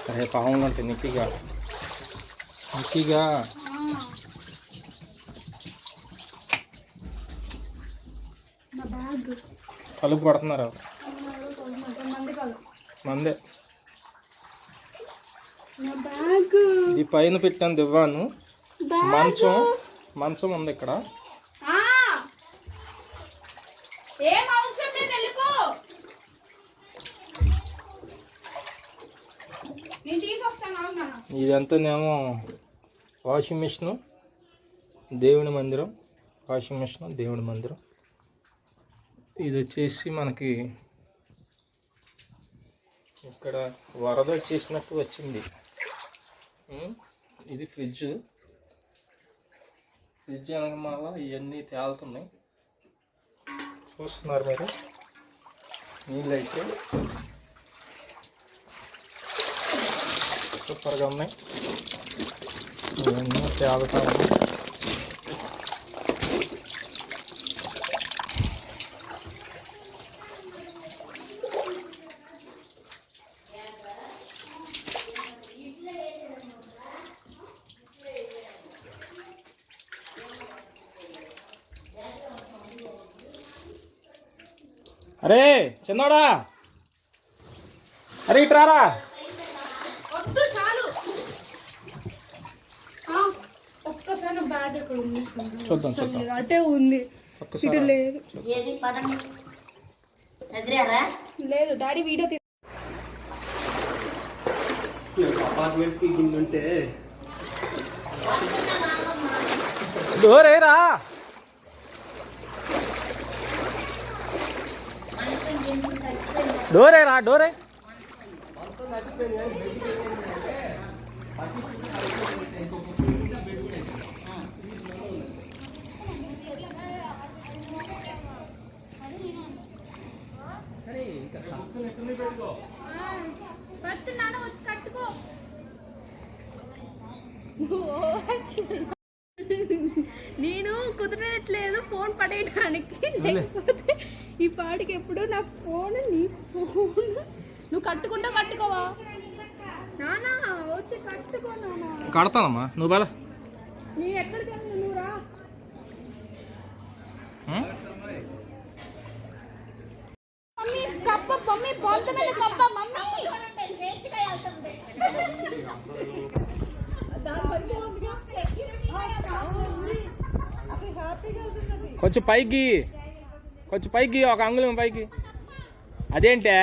అదే పాములు ఉంటాయి నిక్కిగా నిక్కిగా. తలుపు కొడుతున్నారు మందే. ఇది పైన పెట్టాను దివ్వాను. మంచం ఉంది ఇక్కడ. ఇదంతానేమో వాషింగ్ మిషన్, దేవుని మందిరం. వాషింగ్ మిషన్, దేవుని మందిరం. ఇది వచ్చేసి మనకి ఇక్కడ వరద వచ్చేసినట్టు వచ్చింది. ఇది ఫ్రిడ్జ్ వెనకమాల ఇవన్నీ తేలుతున్నాయి, చూస్తున్నారు మీరు. నీళ్ళు అయితే సూపర్గా ఉన్నాయి, ఇవన్నీ తేలుతాయి. అరే చిన్నోడా, అరే ఇట్రారా. చూద్దాం అటే ఉంది, ఇటు లేదు. లేదు డాడీ వీడియో ఉంటే డోరేరా. డోరేరా డోరే. ఫస్ట్ నాన్న వచ్చి కట్టుకో. నేను కుదరట్లేదు ఫోన్ పడేయడానికి, లేకపోతే ఈ పాటికి ఎప్పుడు నా ఫోన్ నీ ఫోన్ నువ్వు కట్టుకోవా నానా. వచ్చి కట్టుకో నానా. కడతానమ్మా నువ్వు బాల. నీ ఎక్కడికి వెళ్ళి నువ్వు రా. మమ్మీ కప్ప, మమ్మీ బొంత మీద కప్ప, మమ్మీ కొంచెం పైకి ఒక అంగుళం పైకి. అదేంటే